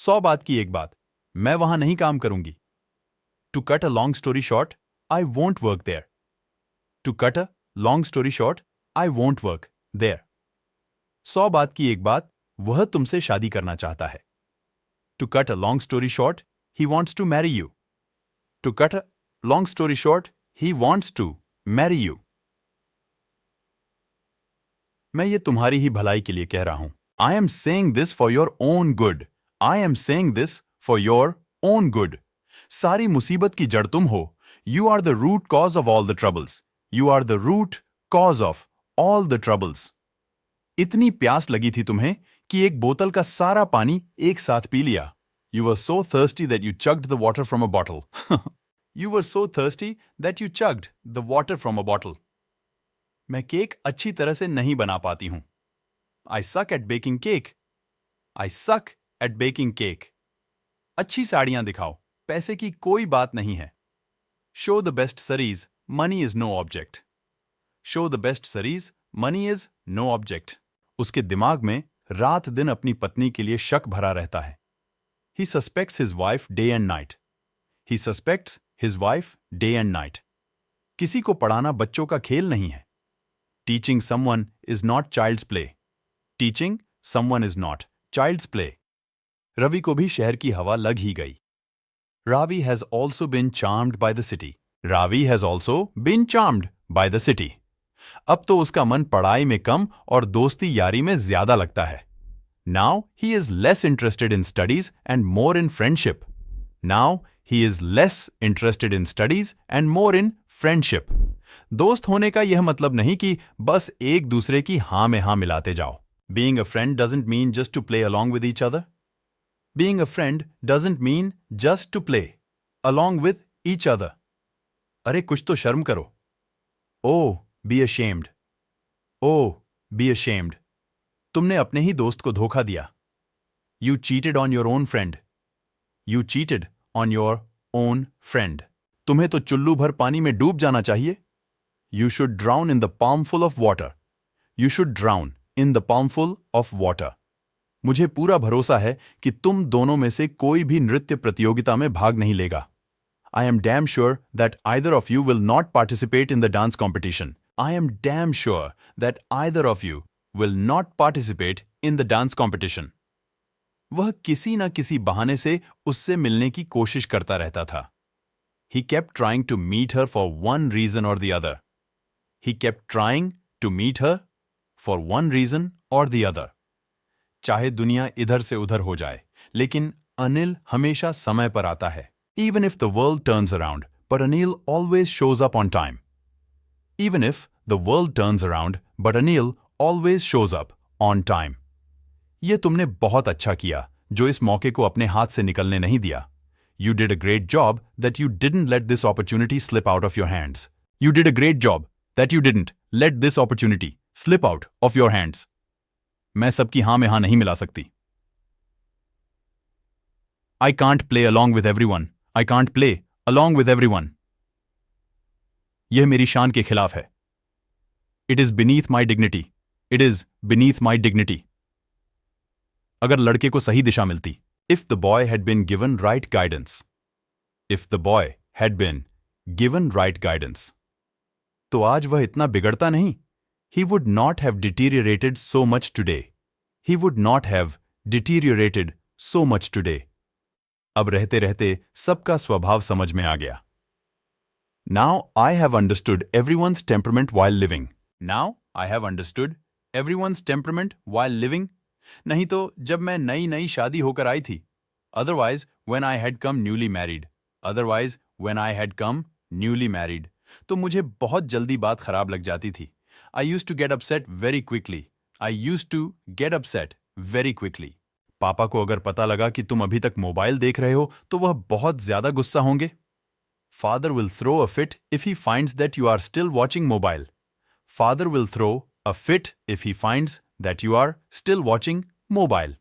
100 बात की एक बात, मैं वहां नहीं काम करूंगी। To cut a long story short, I won't work there. To cut a long story short, I won't work there. 100 बात की एक बात, वह तुमसे शादी करना चाहता है। To cut a long story short, he wants to marry you. To cut a long story short, he wants to marry you. मैं ये तुम्हारी ही भलाई के लिए कह रहा हूं। I am saying this for your own good. I am saying this for your own good. सारी मुसीबत की जड़ तुम हो। You are the root cause of all the troubles. You are the root cause of all the troubles. इतनी प्यास लगी थी तुम्हें कि एक बोतल का सारा पानी एक साथ पी लिया। You were so thirsty that you chugged the water from a bottle. You were so thirsty that you chugged the water from a bottle. मैं केक अच्छी तरह से नहीं बना पाती हूं। आई suck at baking cake. I suck at baking cake. अच्छी साड़ियां दिखाओ, पैसे की कोई बात नहीं है। Show the best series, money is no object. Show the best series, money is no object. उसके दिमाग में रात दिन अपनी पत्नी के लिए शक भरा रहता है। He suspects his wife day and night. He suspects his wife day and night. किसी को पढ़ाना बच्चों का खेल नहीं है। Teaching someone is not child's play. Teaching someone is not child's play. Ravi को भी शहर की हवा लग ही गई। Ravi has also been charmed by the city. Ravi has also been charmed by the city. अब तो उसका मन पढ़ाई में कम और दोस्ती यारी में ज्यादा लगता है। Now he is less interested in studies and more in friendship. Now he is less interested in studies and more in friendship. दोस्त होने का यह मतलब नहीं कि बस एक दूसरे की हां में हां मिलाते जाओ। Being a friend doesn't mean just to play along with each other. Being a friend doesn't mean just to play along with each other. अरे कुछ तो शर्म करो। Oh, be ashamed. Oh, be ashamed. तुमने अपने ही दोस्त को धोखा दिया। You cheated on your own friend. You cheated on your own friend. तुम्हें तो चुल्लू भर पानी में डूब जाना चाहिए। You should drown in the palmful of water. You should drown in the palmful of water. मुझे पूरा भरोसा है कि तुम दोनों में से कोई भी नृत्य प्रतियोगिता में भाग नहीं लेगा। I am damn sure that either of you will not participate in the dance competition. I am damn sure that either of you will not participate in the dance competition. वह किसी न किसी बहाने से उससे मिलने की कोशिश करता रहता था। He kept trying to meet her for one reason or the other. He kept trying to meet her for one reason or the other. चाहे दुनिया इधर से उधर हो जाए, लेकिन अनिल हमेशा समय पर आता है। Even if the world turns around, but Anil always shows up on time. Even if the world turns around, but Anil always shows up on time. ये तुमने बहुत अच्छा किया, जो इस मौके को अपने हाथ से निकलने नहीं दिया। You did a great job that you didn't let this opportunity slip out of your hands. You did a great job that you didn't let this opportunity slip out of your hands. मैं सबकी हां में हां नहीं मिला सकती। I can't play along with everyone. I can't play along with everyone. यह मेरी शान के खिलाफ है। It is beneath my dignity. It is beneath my dignity. अगर लड़के को सही दिशा मिलती। If the boy had been given right guidance. If the boy had been given right guidance. तो आज वह इतना बिगड़ता नहीं। He would not have deteriorated so much today. He would not have deteriorated so much today. अब रहते रहते सबका स्वभाव समझ में आ गया। Now I have understood everyone's temperament while living. Now I have understood everyone's temperament while living. नहीं तो जब मैं नई नई शादी होकर आई थी। Otherwise, when I had come newly married. Otherwise, when I had come newly married. तो मुझे बहुत जल्दी बात खराब लग जाती थी। I used to get upset very quickly. I used to get upset very quickly. पापा को अगर पता लगा कि तुम अभी तक मोबाइल देख रहे हो तो वह बहुत ज्यादा गुस्सा होंगे। Father will throw a fit if he finds that you are still watching mobile. Father will throw a fit if he finds that you are still watching mobile.